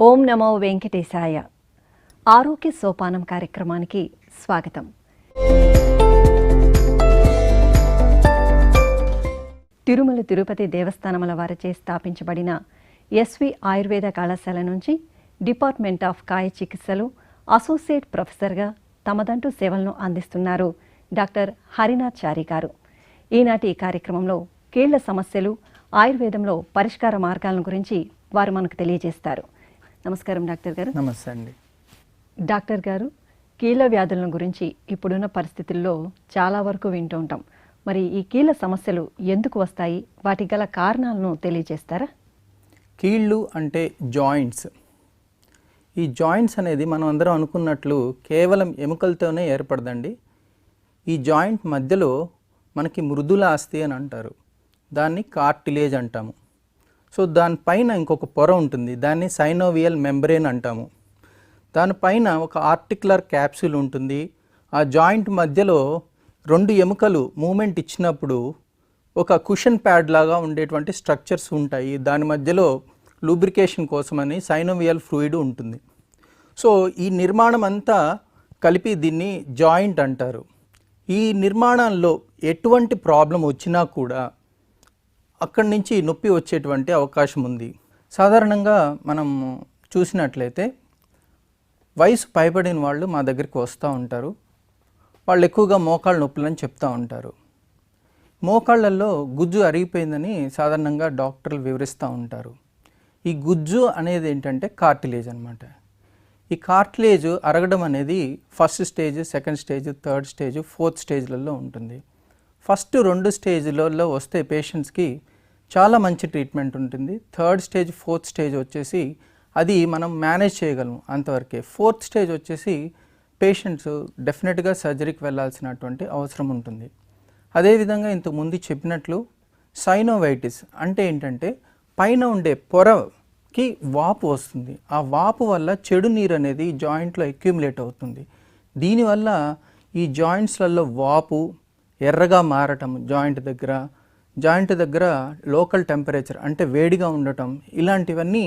ఓం నమో వెంకటేశాయ. ఆరోగ్య సోపానం కార్యక్రమానికి స్వాగతం. తిరుమల తిరుపతి దేవస్థానముల వారిచే స్థాపించబడిన ఎస్వి ఆయుర్వేద కళాశాల నుంచి డిపార్ట్మెంట్ ఆఫ్ కాయ చికిత్సలు అసోసియేట్ ప్రొఫెసర్గా తమదంటూ సేవలను అందిస్తున్నారు డాక్టర్ హరినాథ్చారి గారు. ఈనాటి ఈ కార్యక్రమంలో కీళ్ల సమస్యలు, ఆయుర్వేదంలో పరిష్కార మార్గాలను గురించి వారు మనకు తెలియజేస్తారు. నమస్కారం డాక్టర్ గారు. నమస్తే అండి. డాక్టర్ గారు, కీళ్ళ వ్యాధుల గురించి ఇప్పుడున్న పరిస్థితుల్లో చాలా వరకు వింటూ ఉంటాం. మరి ఈ కీళ్ళ సమస్యలు ఎందుకు వస్తాయి, వాటి గల కారణాలను తెలియజేస్తారా? కీళ్ళు అంటే జాయింట్స్. ఈ జాయింట్స్ అనేది మనం అందరం అనుకున్నట్లు కేవలం ఎముకలతోనే ఏర్పడదండి. ఈ జాయింట్ మధ్యలో మనకి మృదుల అస్థి అని అంటారు, దాన్ని కార్టిలేజ్ అంటాము. సో దానిపైన ఇంకొక పొర ఉంటుంది, దాన్ని సైనోవియల్ మెంబ్రేన్ అంటాము. దానిపైన ఒక ఆర్టికులర్ క్యాప్సూల్ ఉంటుంది. ఆ జాయింట్ మధ్యలో రెండు ఎముకలు మూమెంట్ ఇచ్చినప్పుడు ఒక కుషన్ ప్యాడ్ లాగా ఉండేటువంటి స్ట్రక్చర్స్ ఉంటాయి. దాని మధ్యలో లూబ్రికేషన్ కోసమని సైనోవియల్ ఫ్లూయిడ్ ఉంటుంది. సో ఈ నిర్మాణం అంతా కలిపి దీన్ని జాయింట్ అంటారు. ఈ నిర్మాణంలో ఎటువంటి ప్రాబ్లం వచ్చినా కూడా అక్కడి నుంచి నొప్పి వచ్చేటువంటి అవకాశం ఉంది. సాధారణంగా మనం చూసినట్లయితే వయసు పైబడిన వాళ్ళు మా దగ్గరికి వస్తూ ఉంటారు. వాళ్ళు ఎక్కువగా మోకాళ్ళ నొప్పులని చెప్తూ ఉంటారు. మోకాళ్ళల్లో గుజ్జు అరిగిపోయిందని సాధారణంగా డాక్టర్లు వివరిస్తూ ఉంటారు. ఈ గుజ్జు అనేది ఏంటంటే కార్టిలేజ్ అనమాట. ఈ కార్టిలేజ్ అరగడం అనేది first stage, second stage, third stage, fourth స్టేజ్లలో ఉంటుంది. ఫస్ట్ 2 స్టేజ్లలో వస్తే పేషెంట్స్కి చాలా మంచి ట్రీట్మెంట్ ఉంటుంది. థర్డ్ స్టేజ్, ఫోర్త్ స్టేజ్ వచ్చేసి అది మనం మేనేజ్ చేయగలం అంతవరకే. ఫోర్త్ స్టేజ్ వచ్చేసి పేషెంట్స్ డెఫినెట్గా సర్జరీకి వెళ్ళాల్సినటువంటి అవసరం ఉంటుంది. అదేవిధంగా ఇంతకుముందు చెప్పినట్లు సైనోవైటిస్ అంటే ఏంటంటే పైన ఉండే పొరకి వాపు వస్తుంది. ఆ వాపు వల్ల చెడు నీరు అనేది జాయింట్లో అక్యూములేట్ అవుతుంది. దీనివల్ల ఈ జాయింట్స్లలో వాపు, ఎర్రగా మారటం, జాయింట్ దగ్గర లోకల్ టెంపరేచర్ అంటే వేడిగా ఉండటం, ఇలాంటివన్నీ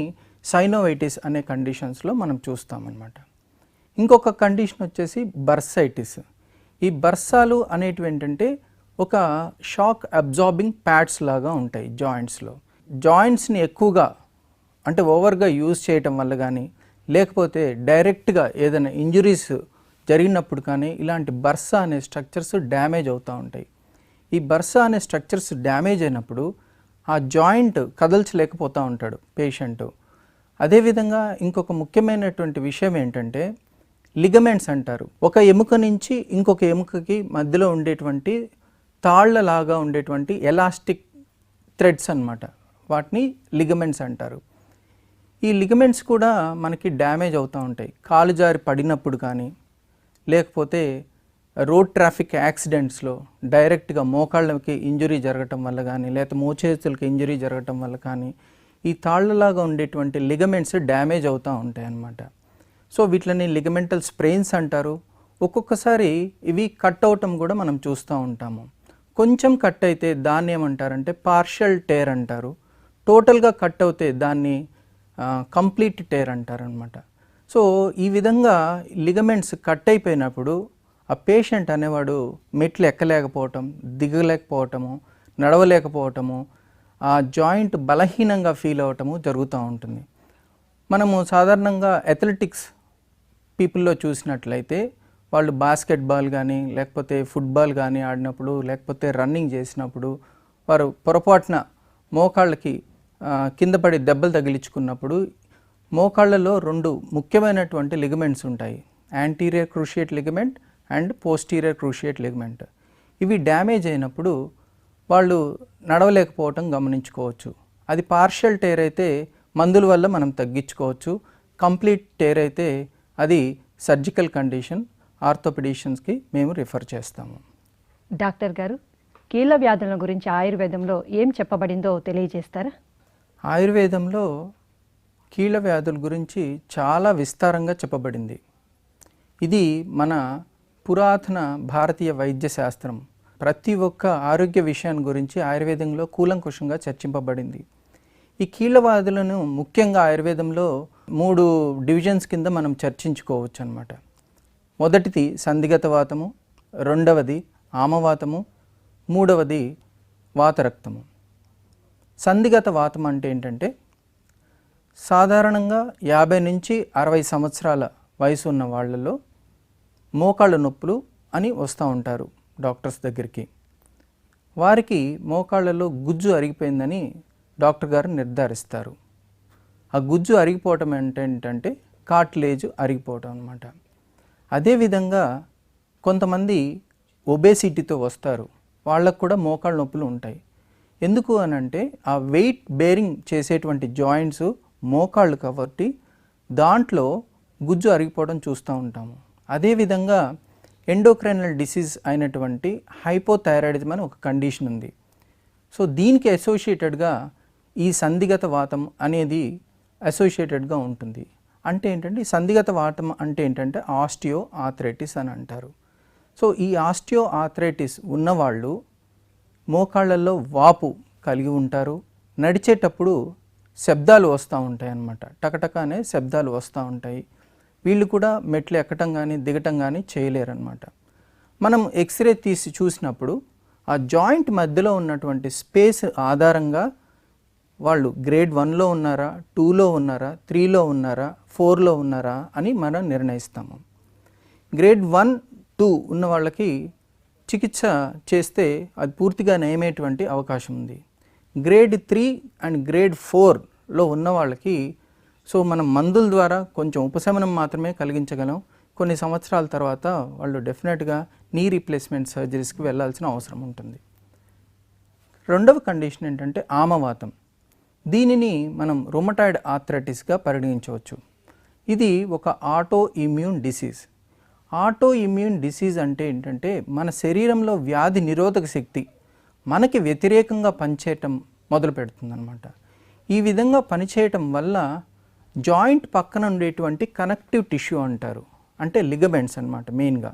సైనోవైటిస్ అనే కండిషన్స్లో మనం చూస్తామన్నమాట. ఇంకొక కండిషన్ వచ్చేసి బర్సైటిస్. ఈ బర్సాలు అనేటివి ఏంటంటే ఒక షాక్ అబ్జార్బింగ్ ప్యాడ్స్ లాగా ఉంటాయి జాయింట్స్లో. జాయింట్స్ని ఎక్కువగా అంటే ఓవర్గా యూజ్ చేయటం వల్ల కానీ, లేకపోతే డైరెక్ట్గా ఏదైనా ఇంజురీస్ జరిగినప్పుడు కానీ ఇలాంటి బర్సా అనే స్ట్రక్చర్స్ డ్యామేజ్ అవుతూ ఉంటాయి. ఈ బర్సా అనే స్ట్రక్చర్స్ డ్యామేజ్ అయినప్పుడు ఆ జాయింట్ కదల్చలేకపోతూ ఉంటాడు పేషెంట్. అదేవిధంగా ఇంకొక ముఖ్యమైనటువంటి విషయం ఏంటంటే లిగమెంట్స్ అంటారు. ఒక ఎముక నుంచి ఇంకొక ఎముకకి మధ్యలో ఉండేటువంటి తాళ్లలాగా ఉండేటువంటి ఎలాస్టిక్ థ్రెడ్స్ అన్నమాట, వాటిని లిగమెంట్స్ అంటారు. ఈ లిగమెంట్స్ కూడా మనకి డ్యామేజ్ అవుతూ ఉంటాయి. కాలు జారి పడినప్పుడు కానీ, లేకపోతే రోడ్ ట్రాఫిక్ యాక్సిడెంట్స్లో డైరెక్ట్గా మోకాళ్ళకి ఇంజురీ జరగటం వల్ల కానీ, లేకపోతే మోచేతులకి ఇంజురీ జరగటం వల్ల కానీ ఈ తాళ్లలాగా ఉండేటువంటి లిగమెంట్స్ డ్యామేజ్ అవుతూ ఉంటాయి అన్నమాట. సో వీటిని లిగమెంటల్ స్ప్రెయిన్స్ అంటారు. ఒక్కొక్కసారి ఇవి కట్ అవటం కూడా మనం చూస్తూ ఉంటాము. కొంచెం కట్ అయితే దాన్ని ఏమంటారంటే పార్షియల్ టేర్ అంటారు. టోటల్గా కట్ అవుతే దాన్ని కంప్లీట్ టేర్ అంటారనమాట. సో ఈ విధంగా లిగమెంట్స్ కట్ అయిపోయినప్పుడు ఆ పేషెంట్ అనేవాడు మెట్లు ఎక్కలేకపోవటం, దిగలేకపోవటము, నడవలేకపోవటము, ఆ జాయింట్ బలహీనంగా ఫీల్ అవ్వటము జరుగుతూ ఉంటుంది. మనము సాధారణంగా అథ్లెటిక్స్ పీపుల్లో చూసినట్లయితే వాళ్ళు బాస్కెట్బాల్ కానీ, లేకపోతే ఫుట్బాల్ కానీ ఆడినప్పుడు, లేకపోతే రన్నింగ్ చేసినప్పుడు వారు పొరపాటున మోకాళ్ళకి కింద పడి దెబ్బలు తగిలించుకున్నప్పుడు మోకాళ్ళలో 2 ముఖ్యమైనటువంటి లిగమెంట్స్ ఉంటాయి, anterior cruciate ligament and posterior cruciate ligament. ఇవి డ్యామేజ్ అయినప్పుడు వాళ్ళు నడవలేకపోవటం గమనించుకోవచ్చు. అది పార్షియల్ టేర్ అయితే మందుల వల్ల మనం తగ్గించుకోవచ్చు. కంప్లీట్ టేర్ అయితే అది సర్జికల్ కండిషన్, ఆర్థోపెడిషియన్స్కి మేము రిఫర్ చేస్తాము. డాక్టర్ గారు, కీళ్ళ వ్యాధుల గురించి ఆయుర్వేదంలో ఏం చెప్పబడిందో తెలియజేస్తారా? ఆయుర్వేదంలో కీళ్ళ వ్యాధుల గురించి చాలా విస్తారంగా చెప్పబడింది. ఇది మన పురాతన భారతీయ వైద్య శాస్త్రం. ప్రతి ఒక్క ఆరోగ్య విషయాన్ని గురించి ఆయుర్వేదంలో కూలంకుషంగా చర్చింపబడింది. ఈ కీళ్ళ వ్యాధులను ముఖ్యంగా ఆయుర్వేదంలో 3 డివిజన్స్ కింద మనం చర్చించుకోవచ్చు అన్నమాట. మొదటిది సంధిగత వాతము, రెండవది ఆమవాతము, మూడవది వాతరక్తము. సంధిగత వాతం అంటే ఏంటంటే సాధారణంగా 50 నుంచి 60 సంవత్సరాల వయసు ఉన్న వాళ్ళలో మోకాళ్ళ నొప్పులు అని వస్తూ ఉంటారు డాక్టర్స్ దగ్గరికి. వారికి మోకాళ్ళలో గుజ్జు అరిగిపోయిందని డాక్టర్ గారు నిర్ధారిస్తారు. ఆ గుజ్జు అరిగిపోవటం ఏంటంటే కార్టిలేజ్ అరిగిపోవటం అన్నమాట. అదేవిధంగా కొంతమంది ఒబేసిటీతో వస్తారు, వాళ్ళకు కూడా మోకాళ్ళ నొప్పులు ఉంటాయి. ఎందుకు అని అంటే ఆ వెయిట్ బేరింగ్ చేసేటువంటి జాయింట్స్ మోకాళ్ళు కాబట్టి దాంట్లో గుజ్జు అరిగిపోవడం చూస్తూ ఉంటాము. అదేవిధంగా ఎండోక్రైనల్ డిసీజ్ అయినటువంటి హైపోథైరాయిడిజం అని ఒక కండిషన్ ఉంది. సో దీనికి అసోసియేటెడ్గా ఈ సంధిగత వాతం అనేది అసోసియేటెడ్గా ఉంటుంది. అంటే ఏంటంటే ఈ సంధిగత వాతం అంటే ఏంటంటే ఆస్టియో ఆర్థరైటిస్ అని అంటారు. సో ఈ ఆస్టియో ఆర్థరైటిస్ ఉన్నవాళ్ళు మోకాళ్ళల్లో వాపు కలిగి ఉంటారు. నడిచేటప్పుడు శబ్దాలు వస్తూ ఉంటాయి అన్నమాట, టకటక అనే శబ్దాలు వస్తూ ఉంటాయి. వీళ్ళు కూడా మెట్లు ఎక్కటం కానీ దిగటం కానీ చేయలేరన్నమాట. మనం ఎక్స్రే తీసి చూసినప్పుడు ఆ జాయింట్ మధ్యలో ఉన్నటువంటి స్పేస్ ఆధారంగా వాళ్ళు గ్రేడ్ 1లో ఉన్నారా, 2లో ఉన్నారా, 3లో ఉన్నారా, 4లో ఉన్నారా అని మనం నిర్ణయిస్తాము. గ్రేడ్ 1, 2 ఉన్న వాళ్ళకి చికిత్స చేస్తే అది పూర్తిగా నయమేటువంటి అవకాశం ఉంది. గ్రేడ్ 3 అండ్ గ్రేడ్ 4లో ఉన్న వాళ్ళకి సో మనం మందుల ద్వారా కొంచెం ఉపశమనం మాత్రమే కలిగించగలం. కొన్ని సంవత్సరాల తర్వాత వాళ్ళు డెఫినెట్గా నీ రీప్లేస్మెంట్ సర్జరీస్కి వెళ్ళాల్సిన అవసరం ఉంటుంది. రెండవ కండిషన్ ఏంటంటే ఆమవాతం. దీనిని మనం రుమటాయిడ్ ఆర్థరైటిస్గా పరిగణించవచ్చు. ఇది ఒక auto immune disease. Auto immune disease అంటే ఏంటంటే మన శరీరంలో వ్యాధి నిరోధక శక్తి మనకి వ్యతిరేకంగా పనిచేయటం మొదలు పెడుతుందన్నమాట. ఈ విధంగా పనిచేయటం వల్ల జాయింట్ పక్కన ఉండేటువంటి కనెక్టివ్ టిష్యూ అంటారు, అంటే లిగమెంట్స్ అన్నమాట. మెయిన్గా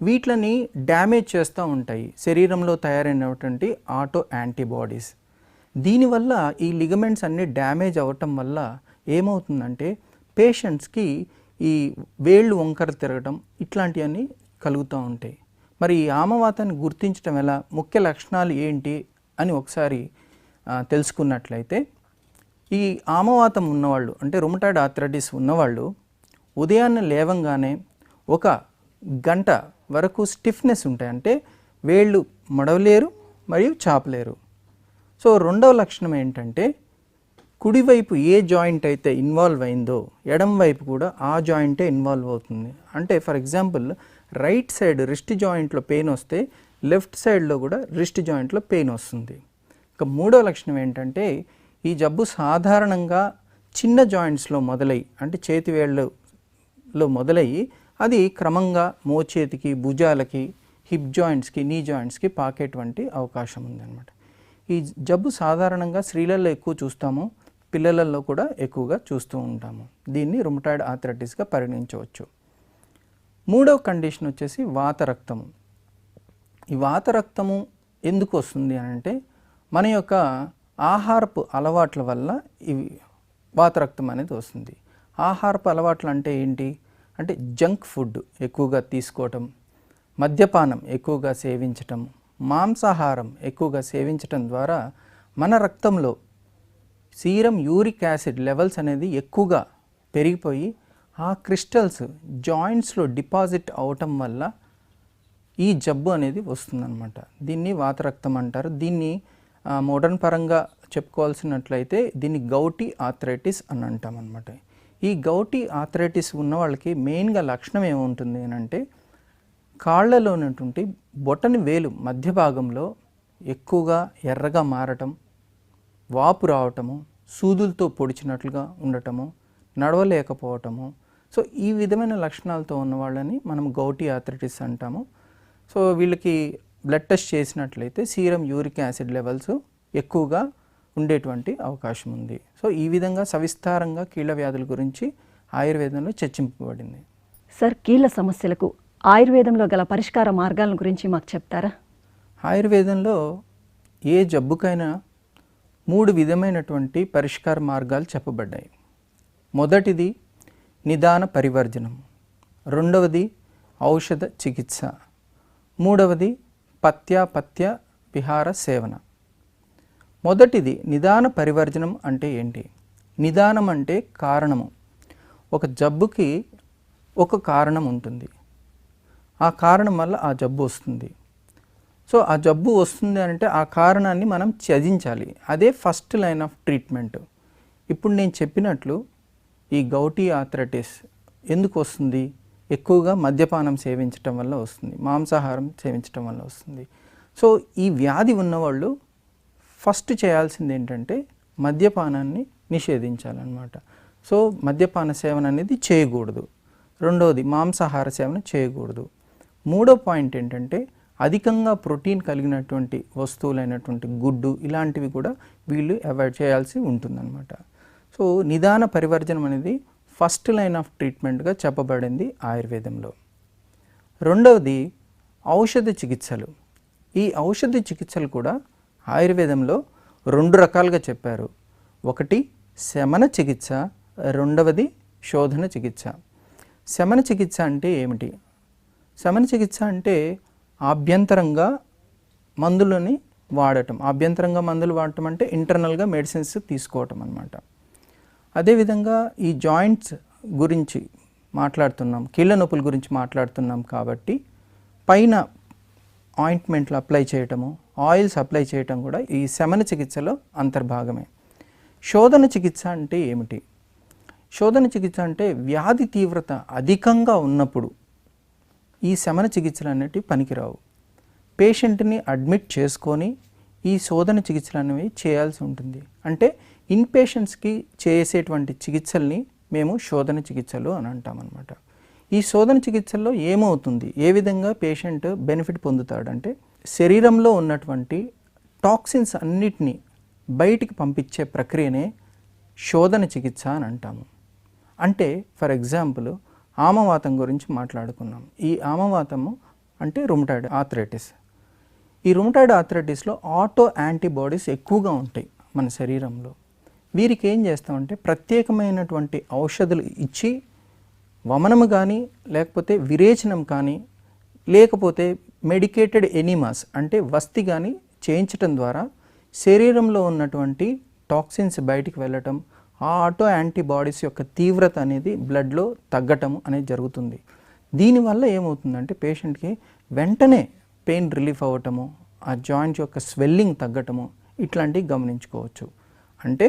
వీటిని డ్యామేజ్ చేస్తూ ఉంటాయి శరీరంలో తయారైనటువంటి ఆటో యాంటీబాడీస్. దీనివల్ల ఈ లిగమెంట్స్ అన్నీ డ్యామేజ్ అవ్వటం వల్ల ఏమవుతుందంటే పేషెంట్స్కి ఈ వేళ్ళు వంకర తిరగటం ఇట్లాంటివన్నీ కలుగుతూ ఉంటాయి. మరి ఈ ఆమవాతాన్ని గుర్తించడం ఎలా, ముఖ్య లక్షణాలు ఏంటి అని ఒకసారి తెలుసుకున్నట్లయితే ఈ ఆమవాతం ఉన్నవాళ్ళు అంటే రుమటాయిడ్ ఆర్థరైటిస్ ఉన్నవాళ్ళు ఉదయాన్నే లేవంగానే 1 గంట వరకు స్టిఫ్నెస్ ఉంటాయి, అంటే వేళ్ళు మడవలేరు మరియు చాపలేరు. సో రెండవ లక్షణం ఏంటంటే కుడివైపు ఏ జాయింట్ అయితే ఇన్వాల్వ్ అయిందో ఎడమ వైపు కూడా ఆ జాయింటే ఇన్వాల్వ్ అవుతుంది. అంటే for example right side wrist జాయింట్లో పెయిన్ వస్తే లెఫ్ట్ సైడ్లో కూడా రిస్ట్ జాయింట్లో పెయిన్ వస్తుంది. ఇక మూడవ లక్షణం ఏంటంటే ఈ జబ్బు సాధారణంగా చిన్న జాయింట్స్లో మొదలై అంటే చేతి వేళ్ళలో మొదలయ్యి అది క్రమంగా మోచేతికి, భుజాలకి, హిప్ జాయింట్స్కి, నీ జాయింట్స్కి పాకేటువంటి అవకాశం ఉందన్నమాట. ఈ జబ్బు సాధారణంగా స్త్రీలలో ఎక్కువ చూస్తాము, పిల్లలలో కూడా ఎక్కువగా చూస్తూ ఉంటాము. దీన్ని రుమటాయిడ్ ఆర్థరైటిస్గా పరిగణించవచ్చు. మూడవ కండిషన్ వచ్చేసి వాతరక్తము. ఈ వాతరక్తము ఎందుకు వస్తుంది అని అంటే మన యొక్క ఆహారపు అలవాట్ల వల్ల ఇవి వాతరక్తం అనేది వస్తుంది. ఆహారపు అలవాట్లు అంటే ఏంటి అంటే జంక్ ఫుడ్ ఎక్కువగా తీసుకోవటం, మద్యపానం ఎక్కువగా సేవించటం, మాంసాహారం ఎక్కువగా సేవించటం ద్వారా మన రక్తంలో సీరం యూరిక్ యాసిడ్ లెవెల్స్ అనేది ఎక్కువగా పెరిగిపోయి ఆ క్రిస్టల్స్ జాయింట్స్లో డిపాజిట్ అవటం వల్ల ఈ జబ్బు అనేది వస్తుందన్నమాట. దీన్ని వాతరక్తం అంటారు. దీన్ని మోడర్న్ పరంగా చెప్పుకోవాల్సినట్లయితే దీన్ని గౌటీ ఆర్థరైటిస్ అని అంటాం అన్నమాట. ఈ గౌటీ ఆర్థరైటిస్ ఉన్న వాళ్ళకి మెయిన్గా లక్షణం ఏముంటుంది అని అంటే కాళ్ళలో ఉన్నటువంటి బొటని వేలు మధ్య భాగంలో ఎక్కువగా ఎర్రగా మారటం, వాపు రావటము, సూదులతో పొడిచినట్లుగా ఉండటము, నడవలేకపోవటము. సో ఈ విధమైన లక్షణాలతో ఉన్న వాళ్ళని మనం గౌటీ ఆర్థరైటిస్ అంటాము. సో వీళ్ళకి బ్లడ్ టెస్ట్ చేసినట్లయితే సీరం యూరిక్ యాసిడ్ లెవెల్స్ ఎక్కువగా ఉండేటువంటి అవకాశం ఉంది. సో ఈ విధంగా సవిస్తారంగా కీళ్ళ వ్యాధుల గురించి ఆయుర్వేదంలో చర్చింపబడింది. సార్, కీళ్ళ సమస్యలకు ఆయుర్వేదంలో గల పరిష్కార మార్గాల గురించి మాకు చెప్తారా? ఆయుర్వేదంలో ఏ జబ్బుకైనా 3 విధమైనటువంటి పరిష్కార మార్గాలు చెప్పబడ్డాయి. మొదటిది నిదాన పరివర్జనం, రెండవది ఔషధ చికిత్స, మూడవది పత్య విహార సేవన. మొదటిది నిదాన పరివర్జనం అంటే ఏంటి? నిదానం అంటే కారణము. ఒక జబ్బుకి ఒక కారణం ఉంటుంది, ఆ కారణం వల్ల ఆ జబ్బు వస్తుంది. సో ఆ జబ్బు వస్తుంది అంటే ఆ కారణాన్ని మనం త్యజించాలి. అదే ఫస్ట్ లైన్ ఆఫ్ ట్రీట్మెంట్. ఇప్పుడు నేను చెప్పినట్లు ఈ గౌటీ ఆర్థరైటిస్ ఎందుకు వస్తుంది? ఎక్కువగా మద్యపానం సేవించటం వల్ల వస్తుంది, మాంసాహారం సేవించటం వల్ల వస్తుంది. సో ఈ వ్యాధి ఉన్నవాళ్ళు ఫస్ట్ చేయాల్సింది ఏంటంటే మద్యపానాన్ని నిషేధించాలన్నమాట. సో మద్యపాన సేవన అనేది చేయకూడదు. రెండవది మాంసాహార సేవన చేయకూడదు. మూడో పాయింట్ ఏంటంటే అధికంగా ప్రోటీన్ కలిగినటువంటి వస్తువులైనటువంటి గుడ్డు ఇలాంటివి కూడా వీళ్ళు అవాయిడ్ చేయాల్సి ఉంటుందన్నమాట. సో నిదాన పరివర్జనం అనేది ఫస్ట్ లైన్ ఆఫ్ ట్రీట్మెంట్గా చెప్పబడింది ఆయుర్వేదంలో. రెండవది ఔషధ చికిత్సలు. ఈ ఔషధ చికిత్సలు కూడా ఆయుర్వేదంలో 2 రకాలుగా చెప్పారు. ఒకటి శమన చికిత్స, రెండవది శోధన చికిత్స. శమన చికిత్స అంటే ఏమిటి? శమన చికిత్స అంటే ఆభ్యంతరంగా మందులని వాడటం. ఆభ్యంతరంగా మందులు వాడటం అంటే ఇంటర్నల్గా మెడిసిన్స్ తీసుకోవటం అన్నమాట. అదేవిధంగా ఈ జాయింట్స్ గురించి మాట్లాడుతున్నాం, కీళ్ళ నొప్పుల గురించి మాట్లాడుతున్నాం కాబట్టి పైన ఆయింట్మెంట్లు అప్లై చేయటము, ఆయిల్స్ అప్లై చేయటం కూడా ఈ శమన చికిత్సలో అంతర్భాగమే. శోధన చికిత్స అంటే ఏమిటి? శోధన చికిత్స అంటే వ్యాధి తీవ్రత అధికంగా ఉన్నప్పుడు ఈ శమన చికిత్సలు అనేటివి పనికిరావు. పేషెంట్ని అడ్మిట్ చేసుకొని ఈ శోధన చికిత్సలు అనేవి చేయాల్సి ఉంటుంది. అంటే ఇన్ పేషెంట్స్కి చేసేటువంటి చికిత్సల్ని మేము శోధన చికిత్సలు అని అంటామన్నమాట. ఈ శోధన చికిత్సల్లో ఏమవుతుంది, ఏ విధంగా పేషెంట్ బెనిఫిట్ పొందుతాడంటే శరీరంలో ఉన్నటువంటి టాక్సిన్స్ అన్నిటినీ బయటికి పంపించే ప్రక్రియనే శోధన చికిత్స అని అంటాము. అంటే ఫర్ ఎగ్జాంపుల్ ఆమవాతం గురించి మాట్లాడుకున్నాం. ఈ ఆమవాతము అంటే రుమటాయిడ్ ఆర్థరైటిస్. ఈ రుమటాయిడ్ ఆర్థరైటిస్లో ఆటో యాంటీబాడీస్ ఎక్కువగా ఉంటాయి మన శరీరంలో. వీరికి ఏం చేస్తామంటే ప్రత్యేకమైనటువంటి ఔషధాలు ఇచ్చి వమనము కానీ లేకపోతే విరేచనం కానీ లేకపోతే మెడికేటెడ్ ఎనిమాస్ అంటే వస్తి కానీ చేయించటం ద్వారా శరీరంలో ఉన్నటువంటి టాక్సిన్స్ బయటికి వెళ్ళటం, ఆ ఆటో యాంటీబాడీస్ యొక్క తీవ్రత అనేది బ్లడ్లో తగ్గటం అనేది జరుగుతుంది. దీనివల్ల ఏమవుతుందంటే పేషెంట్కి వెంటనే పెయిన్ రిలీఫ్ అవ్వటము, ఆ జాయింట్ యొక్క స్వెల్లింగ్ తగ్గటము ఇట్లాంటివి గమనించుకోవచ్చు. అంటే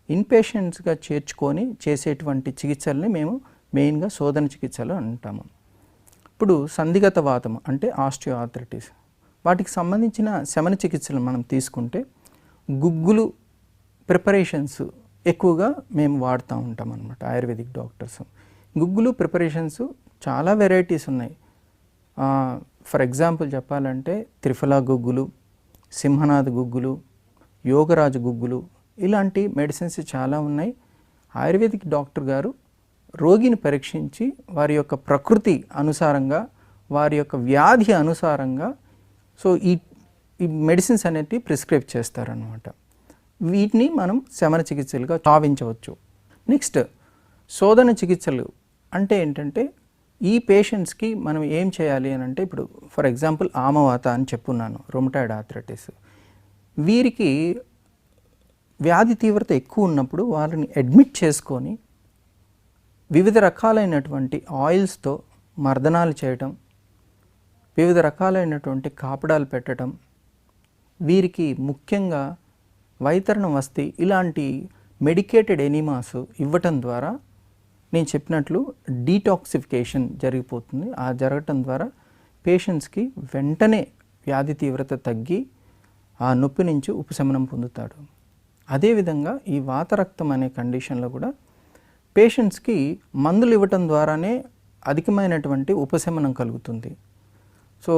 ఇన్పేషెంట్స్గా చేర్చుకొని చేసేటువంటి చికిత్సల్ని మేము మెయిన్గా శోధన చికిత్సలు అంటాము. ఇప్పుడు సంధిగత వాతం అంటే ఆస్టియో ఆర్థరైటిస్, వాటికి సంబంధించిన శమన చికిత్సలు మనం తీసుకుంటే గుగ్గులు ప్రిపరేషన్స్ ఎక్కువగా మేము వాడుతూ ఉంటాం అన్నమాట ఆయుర్వేదిక్ డాక్టర్స్. గుగ్గులు ప్రిపరేషన్స్ చాలా వెరైటీస్ ఉన్నాయి. ఫర్ ఎగ్జాంపుల్ చెప్పాలంటే త్రిఫలా గుగ్గులు, సింహనాథ్ గుగ్గులు, యోగరాజు గుగ్గులు ఇలాంటి మెడిసిన్స్ చాలా ఉన్నాయి. ఆయుర్వేదిక్ డాక్టర్ గారు రోగిని పరీక్షించి వారి యొక్క ప్రకృతి అనుసారంగా, వారి యొక్క వ్యాధి అనుసారంగా సో ఈ మెడిసిన్స్ అనేటివి ప్రిస్క్రైబ్ చేస్తారనమాట. వీటిని మనం శమన చికిత్సలుగా భావించవచ్చు. నెక్స్ట్ శోధన చికిత్సలు అంటే ఏంటంటే ఈ పేషెంట్స్కి మనం ఏం చేయాలి అని అంటే ఇప్పుడు ఫర్ ఎగ్జాంపుల్ ఆమవాత అని చెప్పున్నాను, రుమటాయిడ్ ఆర్థరైటిస్. వీరికి వ్యాధి తీవ్రత ఎక్కువ ఉన్నప్పుడు వాళ్ళని అడ్మిట్ చేసుకొని వివిధ రకాలైనటువంటి ఆయిల్స్తో మర్దనాలు చేయటం, వివిధ రకాలైనటువంటి కాపడాలు పెట్టడం, వీరికి ముఖ్యంగా వైతరణ వస్తి ఇలాంటి మెడికేటెడ్ ఎనిమాస్ ఇవ్వటం ద్వారా నేను చెప్పినట్లు డీటాక్సిఫికేషన్ జరిగిపోతుంది. ఆ జరగటం ద్వారా పేషెంట్స్కి వెంటనే వ్యాధి తీవ్రత తగ్గి ఆ నొప్పి నుంచి ఉపశమనం పొందుతాడు. అదేవిధంగా ఈ వాతరక్తం అనే కండిషన్లో కూడా పేషెంట్స్కి మందులు ఇవ్వటం ద్వారానే అధికమైనటువంటి ఉపశమనం కలుగుతుంది. సో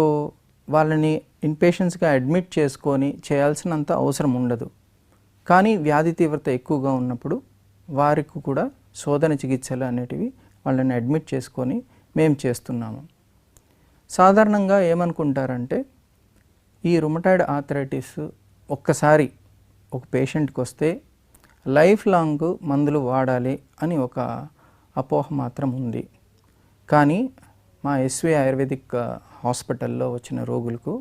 వాళ్ళని ఇన్పేషెంట్స్గా అడ్మిట్ చేసుకొని చేయాల్సినంత అవసరం ఉండదు. కానీ వ్యాధి తీవ్రత ఎక్కువగా ఉన్నప్పుడు వారికి కూడా శోధన చికిత్సలు అనేటివి వాళ్ళని అడ్మిట్ చేసుకొని మేము చేస్తున్నాము. సాధారణంగా ఏమనుకుంటారంటే ఈ రుమటాయిడ్ ఆర్థరైటిస్ ఒక్కసారి ఒక పేషెంట్కి వస్తే లైఫ్ లాంగ్ మందులు వాడాలి అని ఒక అపోహ మాత్రం ఉంది. కానీ మా ఎస్వి ఆయుర్వేదిక్ హాస్పిటల్లో వచ్చిన రోగులకు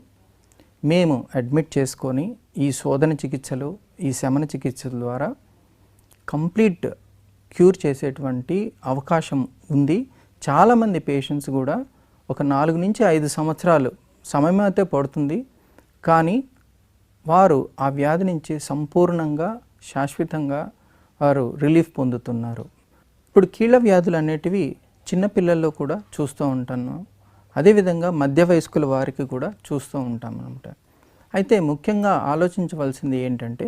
మేము అడ్మిట్ చేసుకొని ఈ శోధన చికిత్సలు, ఈ శమన చికిత్సల ద్వారా కంప్లీట్ క్యూర్ చేసేటువంటి అవకాశం ఉంది. చాలామంది పేషెంట్స్ కూడా ఒక 4 నుంచి 5 సంవత్సరాలు సమయం అయితే పడుతుంది, కానీ వారు ఆ వ్యాధి నుంచి సంపూర్ణంగా శాశ్వతంగా వారు రిలీఫ్ పొందుతున్నారు. ఇప్పుడు కీళ్ళ వ్యాధులు అనేటివి చిన్నపిల్లల్లో కూడా చూస్తూ ఉంటాను, అదేవిధంగా మధ్య వయస్కుల వారికి కూడా చూస్తూ ఉంటాం అన్నమాట. అయితే ముఖ్యంగా ఆలోచించవలసింది ఏంటంటే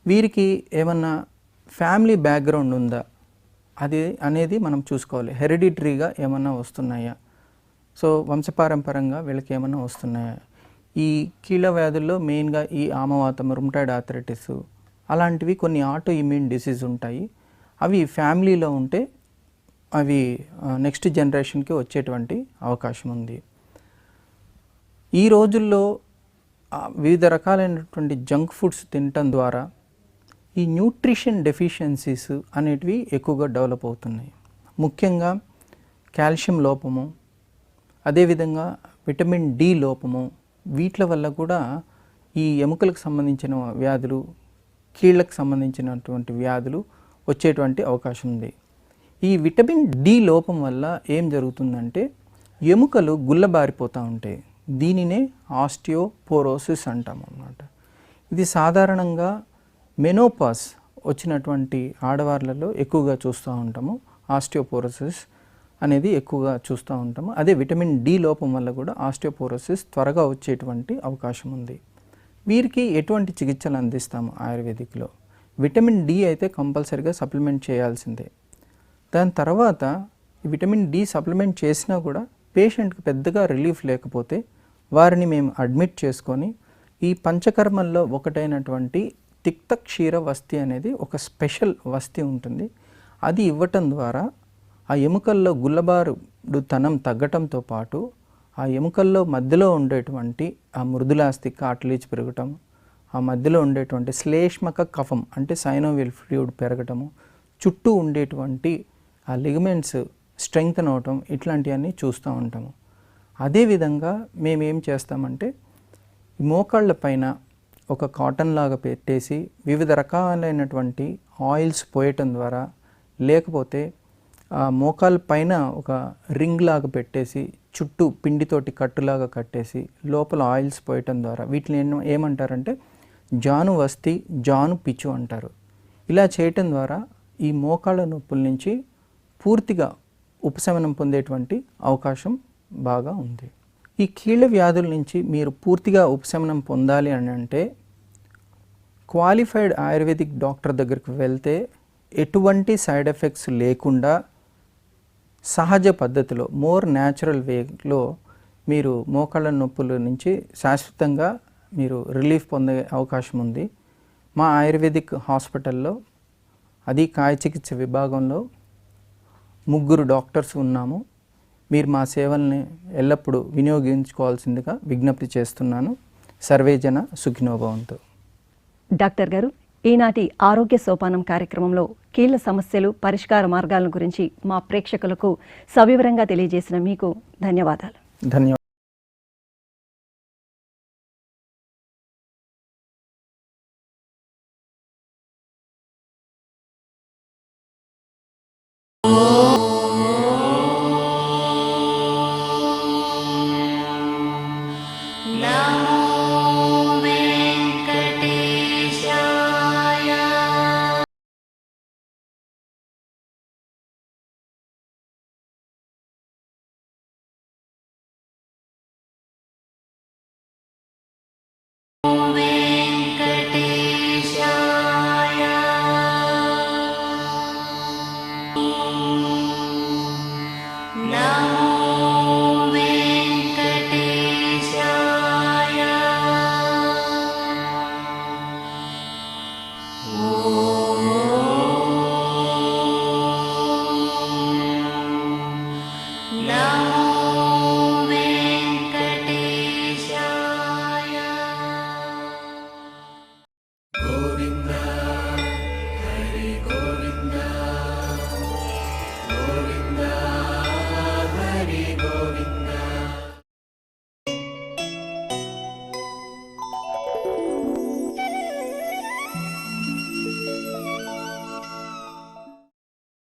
వీరికి ఏమన్నా ఫ్యామిలీ బ్యాక్గ్రౌండ్ ఉందా అది అనేది మనం చూసుకోవాలి. హెరిడిటరీగా ఏమన్నా వస్తున్నాయా, సో వంశపారంపరంగా వీళ్ళకి ఏమన్నా వస్తున్నాయా. ఈ కీళ్ళ వ్యాధుల్లో మెయిన్గా ఈ ఆమవాతం, రుమటాయిడ్ ఆర్థరైటిస్ అలాంటివి కొన్ని ఆటో ఇమ్యూన్ డిసీజ్ ఉంటాయి. అవి ఫ్యామిలీలో ఉంటే అవి నెక్స్ట్ జనరేషన్కి వచ్చేటువంటి అవకాశం ఉంది. ఈ రోజుల్లో వివిధ రకాలైనటువంటి జంక్ ఫుడ్స్ తినటం ద్వారా ఈ న్యూట్రిషన్ డెఫిషియన్సీస్ అనేటివి ఎక్కువగా డెవలప్ అవుతున్నాయి. ముఖ్యంగా కాల్షియం లోపము, అదేవిధంగా విటమిన్ డి లోపము, వీటి వల్ల కూడా ఈ ఎముకలకు సంబంధించిన వ్యాధులు, కీళ్ళకు సంబంధించినటువంటి వ్యాధులు వచ్చేటువంటి అవకాశం ఉంది. ఈ విటమిన్ డి లోపం వల్ల ఏం జరుగుతుందంటే ఎముకలు గుల్లబారిపోతూ ఉంటాయి. దీనినే ఆస్టియోపోరోసిస్ అంటాం అన్నమాట. ఇది సాధారణంగా మెనోపాస్ వచ్చినటువంటి ఆడవాళ్ళలో ఎక్కువగా చూస్తూ ఉంటాము. ఆస్టియోపోరోసిస్ అనేది ఎక్కువగా చూస్తూ ఉంటాము. అదే విటమిన్ డి లోపం వల్ల కూడా ఆస్టియోపోరోసిస్ త్వరగా వచ్చేటువంటి అవకాశం ఉంది. వీరికి ఎటువంటి చికిత్సలు అందిస్తాము ఆయుర్వేదిక్లో? విటమిన్ డి అయితే కంపల్సరీగా సప్లిమెంట్ చేయాల్సిందే. దాని తర్వాత విటమిన్ డి సప్లిమెంట్ చేసినా కూడా పేషెంట్కి పెద్దగా రిలీఫ్ లేకపోతే వారిని మేము అడ్మిట్ చేసుకొని ఈ పంచకర్మల్లో ఒకటైనటువంటి తిక్త క్షీర వస్తి అనేది ఒక స్పెషల్ వస్తి ఉంటుంది. అది ఇవ్వటం ద్వారా ఆ ఎముకల్లో గుల్లబారుడుతనం తగ్గటంతో పాటు ఆ ఎముకల్లో మధ్యలో ఉండేటువంటి ఆ మృదులాస్థి కార్టిలేజ్ పెరగటం, ఆ మధ్యలో ఉండేటువంటి శ్లేష్మక కఫం అంటే సైనోవియల్ ఫ్లూయిడ్ పెరగటము, చుట్టూ ఉండేటువంటి ఆ లిగమెంట్స్ స్ట్రెంగ్తన్ అవటం, ఇట్లాంటివన్నీ చూస్తూ ఉంటాము. అదేవిధంగా మేము ఏం చేస్తామంటే మోకాళ్ళ పైన ఒక కాటన్ లాగా పెట్టేసి వివిధ రకాలైనటువంటి ఆయిల్స్ పోయటం ద్వారా, లేకపోతే ఆ మోకాళ్ళ పైన ఒక రింగ్ లాగా పెట్టేసి చుట్టూ పిండితోటి కట్టులాగా కట్టేసి లోపల ఆయిల్స్ పోయటం ద్వారా, వీటిని ఏమంటారంటే జాను వస్తి, జాను పిచ్చు అంటారు. ఇలా చేయటం ద్వారా ఈ మోకాళ్ళ నొప్పుల నుంచి పూర్తిగా ఉపశమనం పొందేటువంటి అవకాశం బాగా ఉంది. ఈ కీళ్ళ వ్యాధుల నుంచి మీరు పూర్తిగా ఉపశమనం పొందాలి అని అంటే క్వాలిఫైడ్ ఆయుర్వేదిక్ డాక్టర్ దగ్గరికి వెళ్తే ఎటువంటి సైడ్ ఎఫెక్ట్స్ లేకుండా సహజ పద్ధతిలో మోర్ న్యాచురల్ వేలో మీరు మోకాళ్ళ నొప్పుల నుంచి శాశ్వతంగా మీరు రిలీఫ్ పొందే అవకాశం ఉంది. మా ఆయుర్వేదిక్ హాస్పిటల్లో అది కాయ చికిత్స విభాగంలో 3 డాక్టర్స్ ఉన్నాము. మీరు మా సేవల్ని ఎల్లప్పుడూ వినియోగించుకోవాల్సిందిగా విజ్ఞప్తి చేస్తున్నాను. సర్వేజన సుఖినోభవంతు. డాక్టర్ గారు, ఈనాటి ఆరోగ్య సోపానం కార్యక్రమంలో కీళ్ల సమస్యలు, పరిష్కార మార్గాల గురించి మా ప్రేక్షకులకు సవివరంగా తెలియజేసిన మీకు ధన్యవాదాలు. ధన్యవాదాలు. Om